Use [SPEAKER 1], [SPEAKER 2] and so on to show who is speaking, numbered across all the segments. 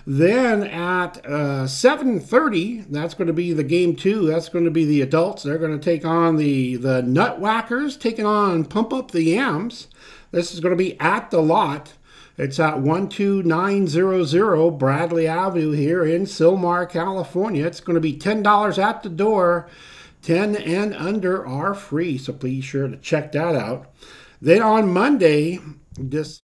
[SPEAKER 1] Then at 7:30, that's going to be the game two. That's going to be the adults. They're going to take on the Nutwhackers, taking on Pump Up the Yams. This is going to be at the lot. It's at 12900 Bradley Avenue here in Sylmar, California. It's going to be $10 at the door. 10 and under are free, so please sure to check that out. Then on Monday, this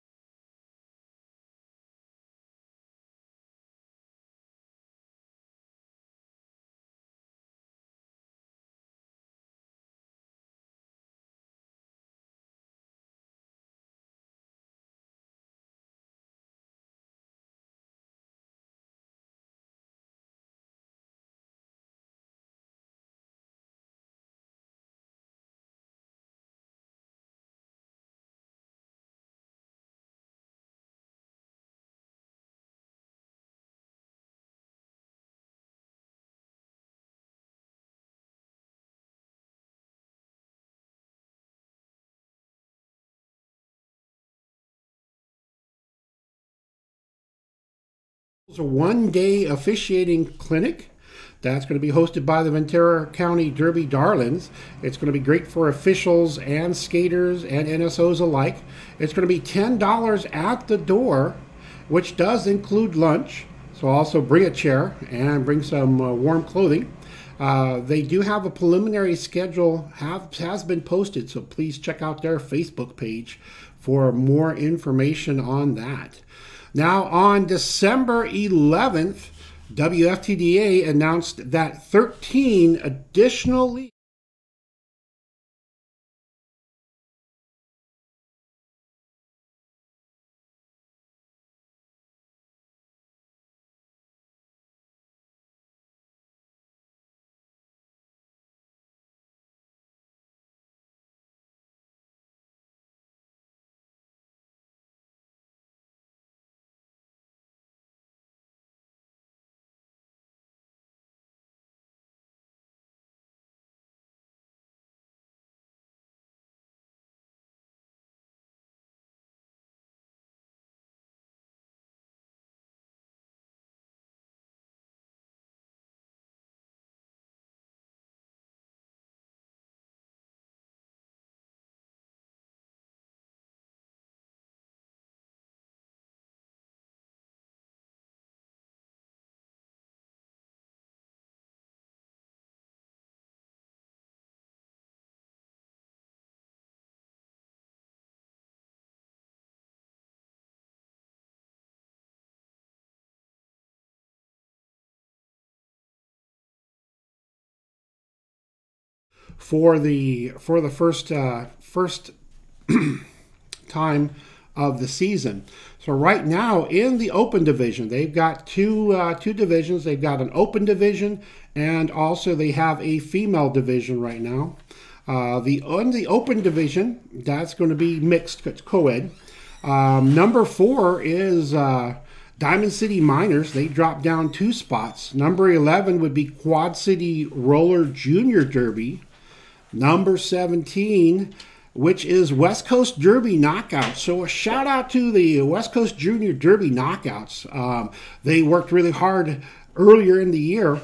[SPEAKER 1] is a one-day officiating clinic. That's going to be hosted by the Ventura County Derby Darlings. It's going to be great for officials and skaters and NSOs alike. It's going to be $10 at the door, which does include lunch. So also bring a chair and bring some warm clothing. They do have a preliminary schedule has been posted, so please check out their Facebook page for more information on that. Now on December 11th, WFTDA announced that 13 additional leagues for the first time of the season. So right now in the open division, they've got two divisions. They've got an open division and also they have a female division right now. On the open division, that's going to be mixed, it's co-ed. Number 4 is Diamond City Miners. They dropped down 2 spots. Number 11 would be Quad City Roller Junior Derby. Number 17, which is West Coast Derby Knockouts. So a shout out to the West Coast Junior Derby Knockouts. They worked really hard earlier in the year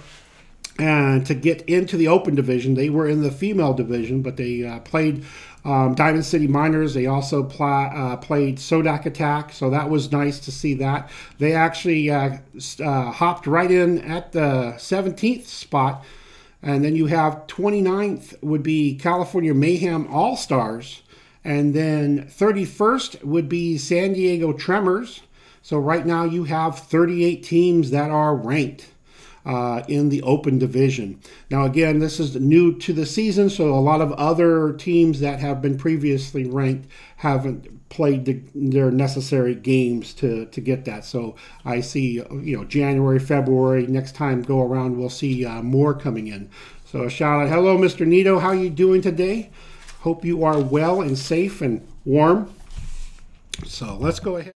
[SPEAKER 1] and to get into the open division. They were in the female division, but they played Diamond City Miners. They also played Sodak Attack, so that was nice to see that. They actually hopped right in at the 17th spot. And then you have 29th would be California Mayhem All-Stars. And then 31st would be San Diego Tremors. So right now you have 38 teams that are ranked in the open division. Now again, this is new to the season, so a lot of other teams that have been previously ranked haven't played their necessary games to get that. So I see, January, February, next time go around, we'll see more coming in. So a shout out, hello, Mr. Nito, how are you doing today? Hope you are well and safe and warm. So let's go ahead.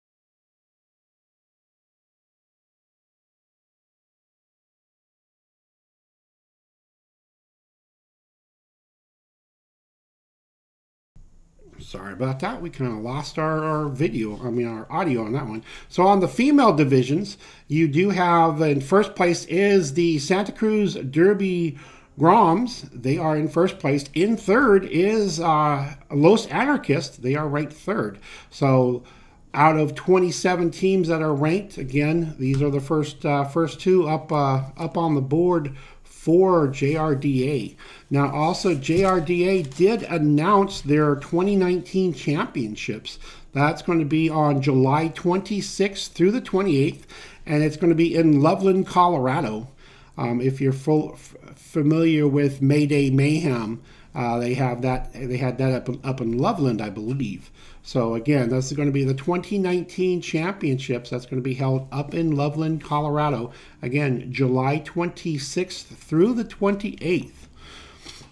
[SPEAKER 1] Sorry about that. We kind of lost our video, our audio on that one. So on the female divisions, you do have, in first place is the Santa Cruz Derby Groms. They are in first place. In third is Los Anarchists. They are ranked third. So out of 27 teams that are ranked, again, these are the first two up on the board for JRDA. Now, also, JRDA did announce their 2019 championships. That's going to be on July 26th through the 28th, and it's going to be in Loveland, Colorado. If you're familiar with Mayday Mayhem, they had that up in Loveland, I believe. So again, this is going to be the 2019 championships. That's going to be held up in Loveland, Colorado. Again, July 26th through the 28th.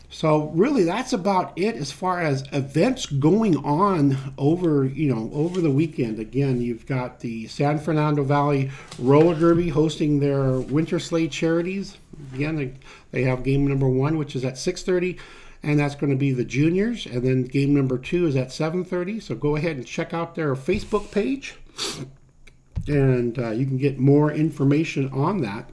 [SPEAKER 1] So really, that's about it as far as events going on over the weekend. Again, you've got the San Fernando Valley Roller Derby hosting their Winter Sleigh Charities. Again, they have game number 1, which is at 6:30. And that's going to be the juniors. And then game number 2 is at 7:30. So go ahead and check out their Facebook page. And you can get more information on that.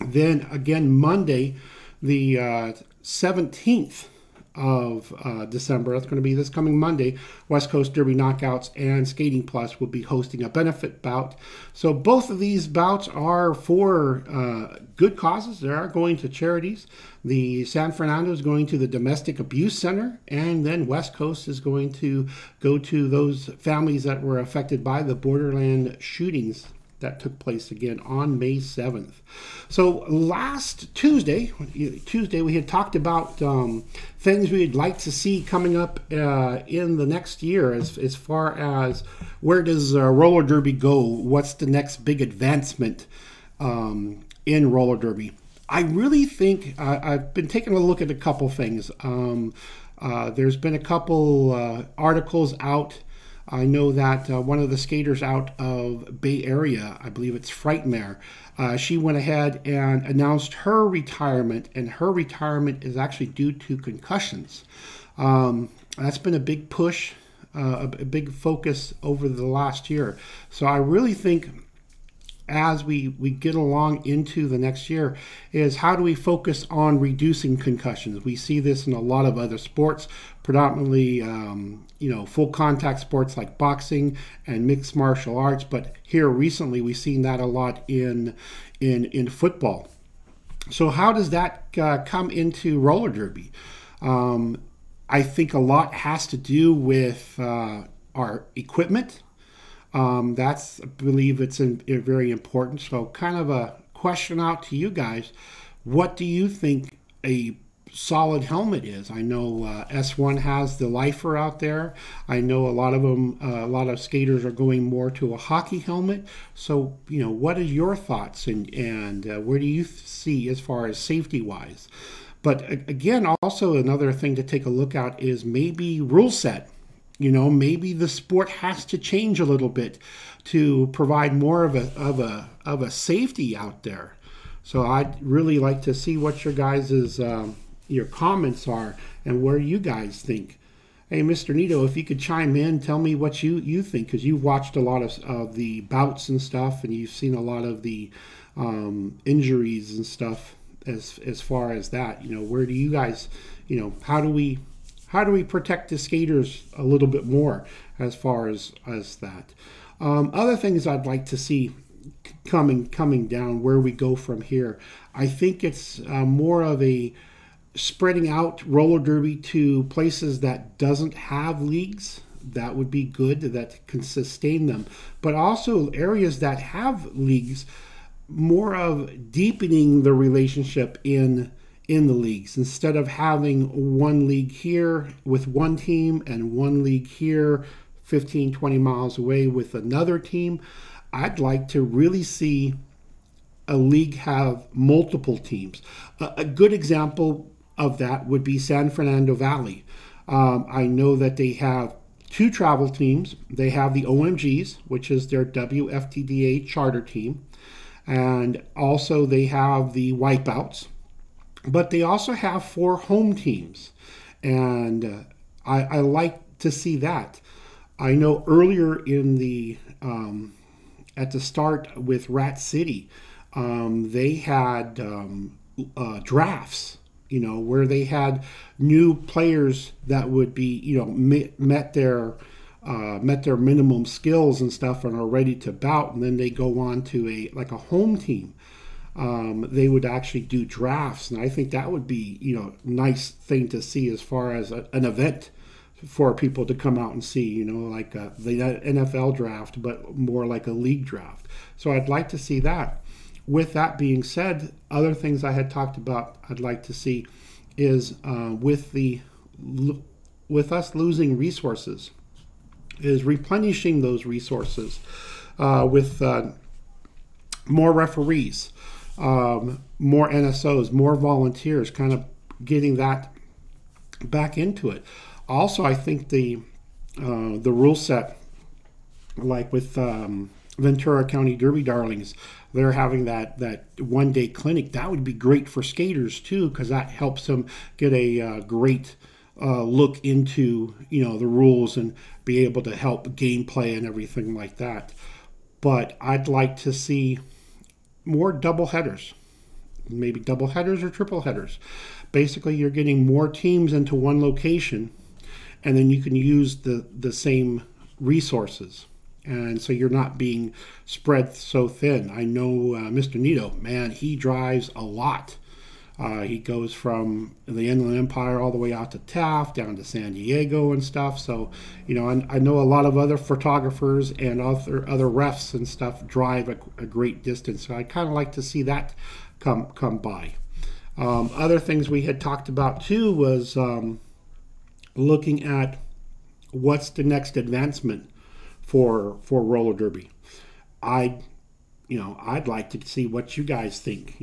[SPEAKER 1] Then again, Monday, the 17th of December, that's going to be this coming Monday, West Coast Derby Knockouts and Skating Plus will be hosting a benefit bout. So both of these bouts are for good causes. They are going to charities. The San Fernando is going to the Domestic Abuse Center, and then West Coast is going to go to those families that were affected by the Borderland shootings that took place again on May 7th. So last Tuesday, we had talked about things we'd like to see coming up in the next year as far as where does roller derby go? What's the next big advancement in roller derby? I really think I've been taking a look at a couple things. There's been a couple articles out. I know that one of the skaters out of Bay Area, I believe it's Frightmare, she went ahead and announced her retirement, and her retirement is actually due to concussions. That's been a big push, a big focus over the last year. So I really think as we get along into the next year is how do we focus on reducing concussions? We see this in a lot of other sports, predominantly full contact sports like boxing and mixed martial arts, but here recently we've seen that a lot in football. So how does that come into roller derby? I think a lot has to do with our equipment. I believe it's very important. So kind of a question out to you guys. What do you think a solid helmet is? I know S1 has the Lifer out there. I know a lot of skaters are going more to a hockey helmet. So, what are your thoughts and where do you see as far as safety wise? But again, also another thing to take a look at is maybe rule set. Maybe the sport has to change a little bit to provide more of a safety out there. So I'd really like to see what your guys' your comments are and where you guys think. Hey, Mr. Nito, if you could chime in, tell me what you think, because you've watched a lot of the bouts and stuff, and you've seen a lot of the injuries and stuff as far as that. Where do you guys, how do we protect the skaters a little bit more as far as that? Other things I'd like to see coming down, where we go from here. I think it's more of a spreading out roller derby to places that doesn't have leagues. That would be good, that can sustain them. But also areas that have leagues, more of deepening the relationship in the leagues, instead of having one league here with one team and one league here 15, 20 miles away with another team. I'd like to really see a league have multiple teams. A good example of that would be San Fernando Valley. I know that they have 2 travel teams. They have the OMGs, which is their WFTDA charter team, and also they have the Wipeouts. But they also have 4 home teams, and I like to see that. I know earlier in the at the start with Rat City, they had drafts, where they had new players that would be, met their minimum skills and stuff and are ready to bout, and then they go on to a home team. They would actually do drafts, and I think that would be, nice thing to see as far as an event for people to come out and see, like the NFL draft, but more like a league draft. So I'd like to see that. With that being said, other things I had talked about I'd like to see is with us losing resources, is replenishing those resources with more referees, more NSOs, more volunteers, kind of getting that back into it. Also, I think the rule set, like with Ventura County Derby Darlings, they're having that one-day clinic. That would be great for skaters too, because that helps them get a great look into the rules and be able to help gameplay and everything like that. But I'd like to see more double headers, maybe double headers or triple headers. Basically, you're getting more teams into one location, and then you can use the same resources. And so you're not being spread so thin. I know Mr. Nito, man, he drives a lot. He goes from the Inland Empire all the way out to Taft, down to San Diego and stuff. So, I know a lot of other photographers and other refs and stuff drive a great distance. So I kind of like to see that come by. Other things we had talked about too was looking at what's the next advancement for roller derby. I'd like to see what you guys think.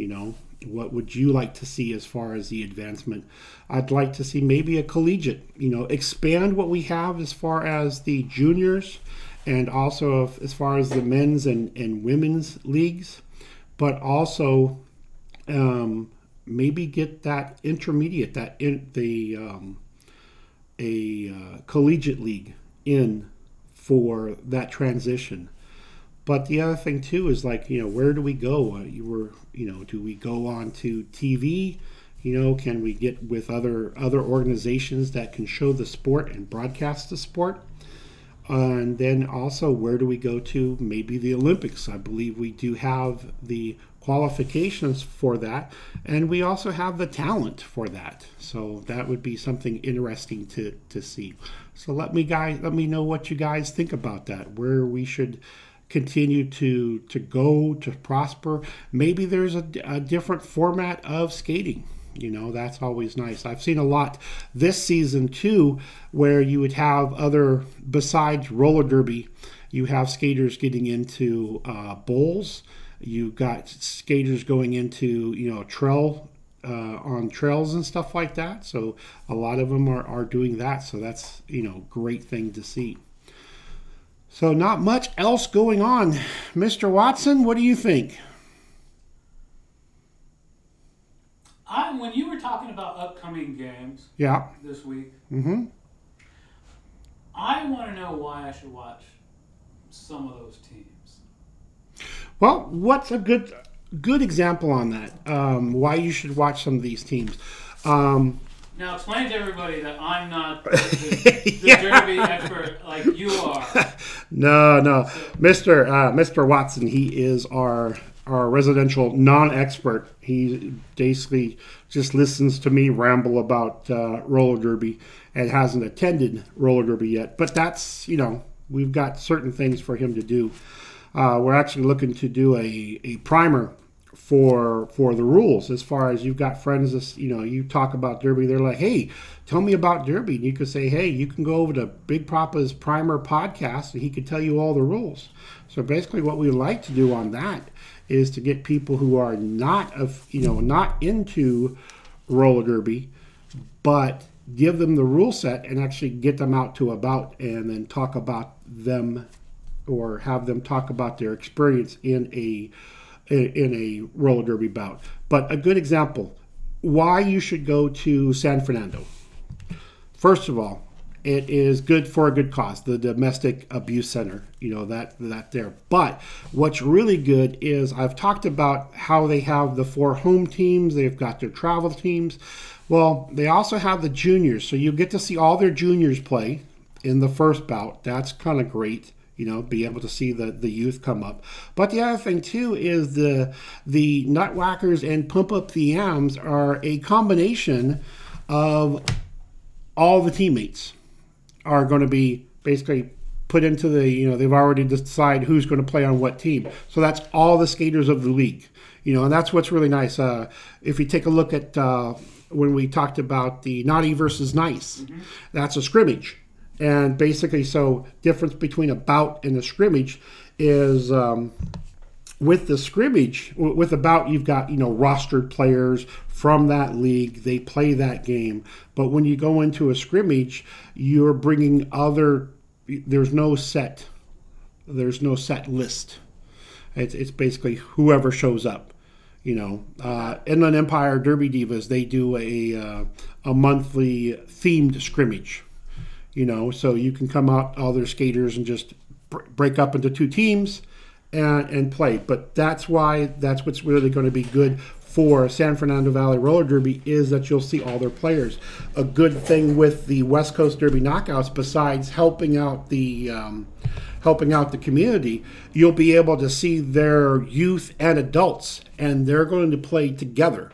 [SPEAKER 1] What would you like to see as far as the advancement? I'd like to see maybe a collegiate, expand what we have as far as the juniors, and also as far as the men's and women's leagues, but also maybe get that intermediate, a collegiate league in for that transition. But the other thing too is where do we go? Do we go on to TV? Can we get with other organizations that can show the sport and broadcast the sport? And then also, where do we go to? Maybe the Olympics. I believe we do have the qualifications for that, and we also have the talent for that. So that would be something interesting to see. So let me know what you guys think about that. Where we should continue to go to prosper. Maybe there's a different format of skating. That's always nice. I've seen a lot this season too, where you would have besides roller derby, you have skaters getting into bowls. You've got skaters going into trail on trails and stuff like that. So a lot of them are doing that. So that's great thing to see. So not much else going on. Mr. Watson, what do you think?
[SPEAKER 2] When you were talking about upcoming games this week, I want to know why I should watch some of those teams.
[SPEAKER 1] Well, what's a good example on that? Why you should watch some of these teams?
[SPEAKER 2] Now, explain to everybody that I'm not the Derby expert like you are.
[SPEAKER 1] No. Mr. Watson, he is our residential non-expert. He basically just listens to me ramble about roller derby and hasn't attended roller derby yet. But that's, we've got certain things for him to do. We're actually looking to do a primer for the rules, as far as you've got friends, you talk about derby, they're like, hey, tell me about derby, and you could say, hey, you can go over to Big Papa's primer podcast and he could tell you all the rules. So basically what we like to do on that is to get people who are not into roller derby, but give them the rule set and actually get them out to a bout and then talk about them, or have them talk about their experience in a roller derby bout. But a good example, why you should go to San Fernando. First of all, it is good for a good cause, the Domestic Abuse Center, that there. But what's really good is I've talked about how they have the 4 home teams, they've got their travel teams. Well, they also have the juniors, so you get to see all their juniors play in the first bout. That's kind of great, be able to see the youth come up. But the other thing too is the Nutwhackers and Pump Up the Yams are a combination of all the teammates are going to be basically put into they've already decided who's going to play on what team. So that's all the skaters of the league, and that's what's really nice. If you take a look at when we talked about the Naughty versus Nice, that's a scrimmage. And basically, so difference between a bout and a scrimmage is with the scrimmage, with a bout, you've got, rostered players from that league. They play that game. But when you go into a scrimmage, you're bringing there's no set list. It's basically whoever shows up. Inland Empire Derby Divas, they do a monthly themed scrimmage. So you can come out, all their skaters, and just break up into 2 teams and play. But that's what's really going to be good for San Fernando Valley Roller Derby, is that you'll see all their players. A good thing with the West Coast Derby Knockouts, besides helping out the community, you'll be able to see their youth and adults, and they're going to play together.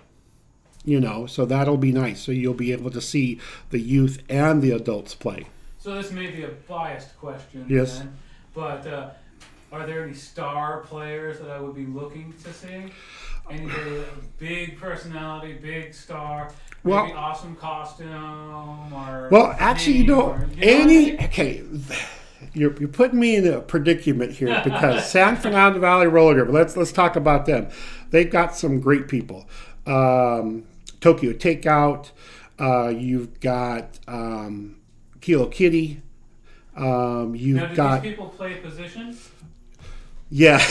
[SPEAKER 1] So that'll be nice. So you'll be able to see the youth and the adults play.
[SPEAKER 2] So this may be a biased question,
[SPEAKER 1] yes,
[SPEAKER 2] then, but are there any star players that I would be looking to see? Anybody, big personality, big star, maybe awesome costume, or
[SPEAKER 1] actually, okay. You're putting me in a predicament here because San Fernando Valley Roller Derby. Let's talk about them. They've got some great people. Tokyo Takeout. You've got Kilo Kitty.
[SPEAKER 2] Do these people play positions?
[SPEAKER 1] Yeah.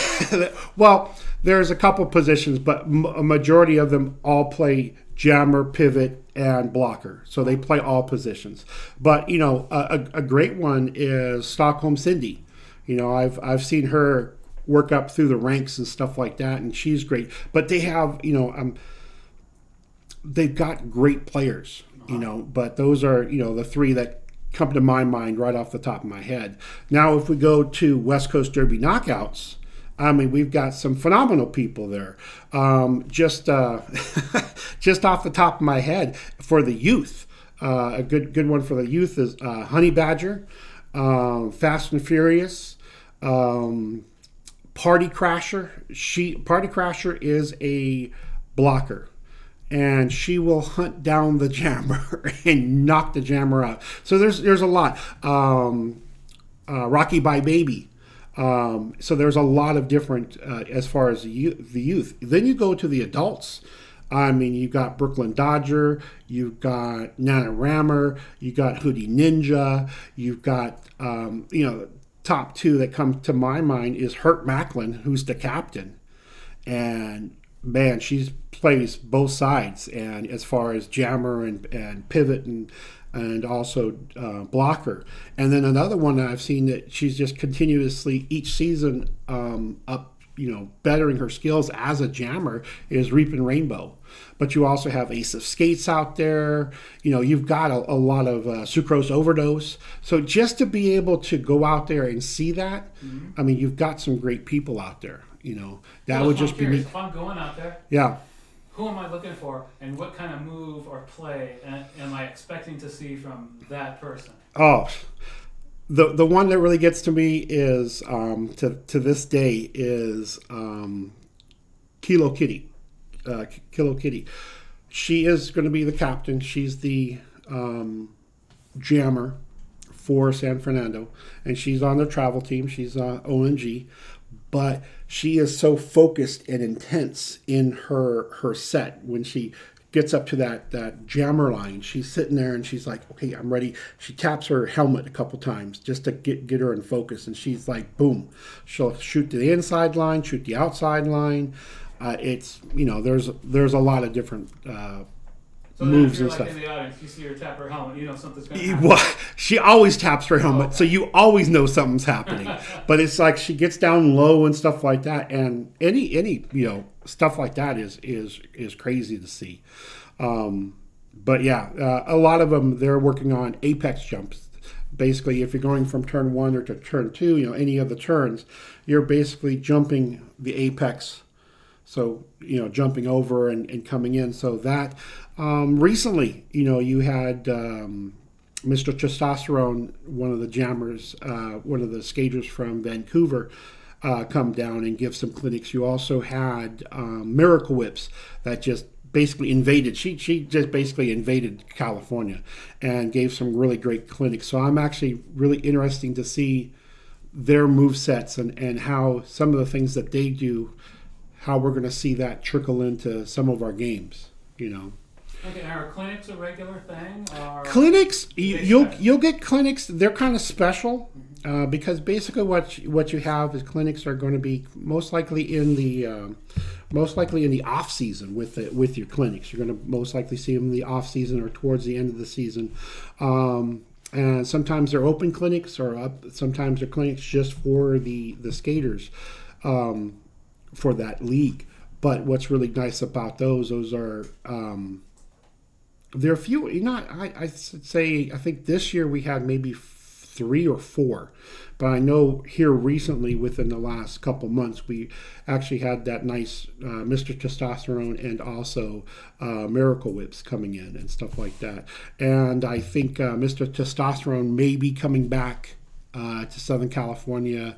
[SPEAKER 1] Well, there's a couple positions, but a majority of them all play jammer, pivot, and blocker. So they play all positions. But, a great one is Stockholm Cindy. I've seen her work up through the ranks and stuff like that, and she's great. But they have, they've got great players, but those are, the 3 that come to my mind right off the top of my head. Now, if we go to West Coast Derby Knockouts, we've got some phenomenal people there. Just off the top of my head, for the youth, a good one for the youth is Honey Badger, Fast and Furious, Party Crasher. Party Crasher is a blocker, and she will hunt down the jammer and knock the jammer out. So there's a lot. Rocky by Baby. So there's a lot of different as far as the youth. Then you go to the adults. You've got Brooklyn Dodger, you've got NaNoWriMo, you've got Hoodie Ninja, you've got, top 2 that come to my mind is Hurt Macklin, who's the captain. And man, she plays both sides, and as far as jammer and pivot and also blocker. And then another one that I've seen that she's just continuously each season up, bettering her skills as a jammer is Reapin' Rainbow. But you also have Ace of Skates out there. You've got a lot of Sucrose Overdose. So just to be able to go out there and see that, you've got some great people out there. That would just be neat.
[SPEAKER 2] If I'm going out there, who am I looking for, and what kind of move or play am I expecting to see from that person? Oh,
[SPEAKER 1] the one that really gets to me is to this day is Kilo Kitty. Kilo Kitty. She is going to be the captain. She's the jammer for San Fernando, and she's on the travel team. She's ONG. But she is so focused and intense in her set. When she gets up to that jammer line, she's sitting there and she's like, okay, I'm ready. She taps her helmet a couple times just to get her in focus. And she's like, boom. She'll shoot to the inside line, shoot the outside line. There's a lot of different moves and
[SPEAKER 2] like
[SPEAKER 1] stuff.
[SPEAKER 2] In the audience, you see her tap her helmet, you know something's going to happen.
[SPEAKER 1] Well, she always taps her helmet, so you always know something's happening. But it's like she gets down low and stuff like that, and any stuff like that is crazy to see. But yeah, a lot of them, they're working on apex jumps. Basically, if you're going from turn 1 or to turn 2, any of the turns, you're basically jumping the apex. So, jumping over and coming in. So that recently, you had Mr. Testosterone, one of the jammers, one of the skaters from Vancouver, come down and give some clinics. You also had Miracle Whips that just basically invaded. She just basically invaded California and gave some really great clinics. So I'm actually really interesting to see their move sets and how some of the things that they do, how we're going to see that trickle into some of our games.
[SPEAKER 2] Okay, are clinics a regular thing? Or
[SPEAKER 1] clinics, you'll get clinics. They're kind of special because basically what you have is clinics are going to be most likely in the off season with your clinics. You're going to most likely see them in the off season or towards the end of the season. And sometimes they're open clinics, or sometimes they're clinics just for the skaters for that league. But what's really nice about those are there are few. I say I think this year we had maybe 3 or 4, but I know here recently within the last couple months we actually had that nice Mr. Testosterone and also Miracle Whips coming in and stuff like that. And I think Mr. Testosterone may be coming back to Southern California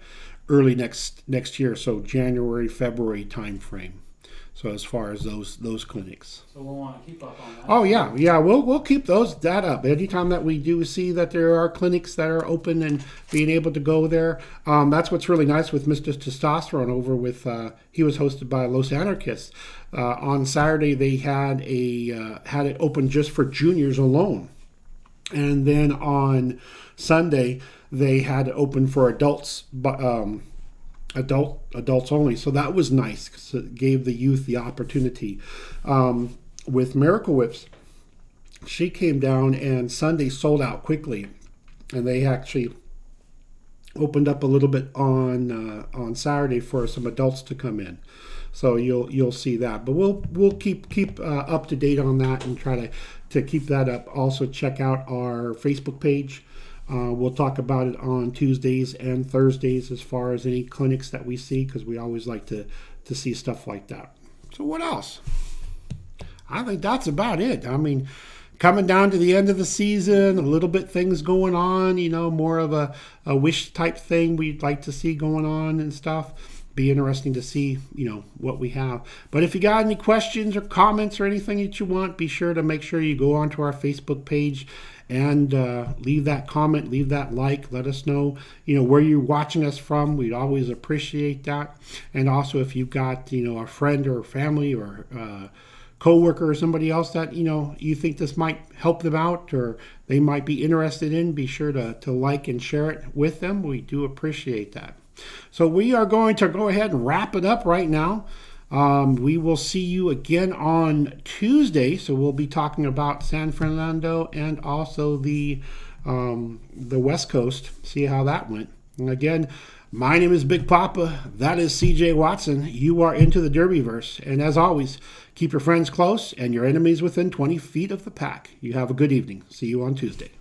[SPEAKER 1] early next year, so January, February time frame. So as far as those clinics.
[SPEAKER 2] So we'll want to keep up on that.
[SPEAKER 1] Oh yeah, we'll keep that up. Anytime that we do see that there are clinics that are open and being able to go there, that's what's really nice with Mr. Testosterone over with. He was hosted by Los Anarchists. On Saturday they had had it open just for juniors alone, and then on Sunday they had it open for adults, but adults only. So that was nice because it gave the youth the opportunity. With Miracle Whips, she came down and Sunday sold out quickly, and they actually opened up a little bit on Saturday for some adults to come in. So you'll see that, but we'll keep up to date on that and try to keep that up. Also check out our Facebook page. We'll talk about it on Tuesdays and Thursdays as far as any clinics that we see, because we always like to see stuff like that. So what else? I think that's about it. I mean, coming down to the end of the season, a little bit things going on, more of a wish type thing we'd like to see going on and stuff. Be interesting to see, what we have. But if you got any questions or comments or anything that you want, be sure to make sure you go onto our Facebook page and leave that comment, leave that like, let us know, where you're watching us from. We'd always appreciate that. And also if you've got, a friend or family or coworker or somebody else that, you think this might help them out or they might be interested in, be sure to like and share it with them. We do appreciate that. So we are going to go ahead and wrap it up right now. We will see you again on Tuesday. So we'll be talking about San Fernando and also the West Coast. See how that went. And again, my name is Big Poppa. That is CJ Watson. You are into the Derbyverse. And as always, keep your friends close and your enemies within 20 feet of the pack. You have a good evening. See you on Tuesday.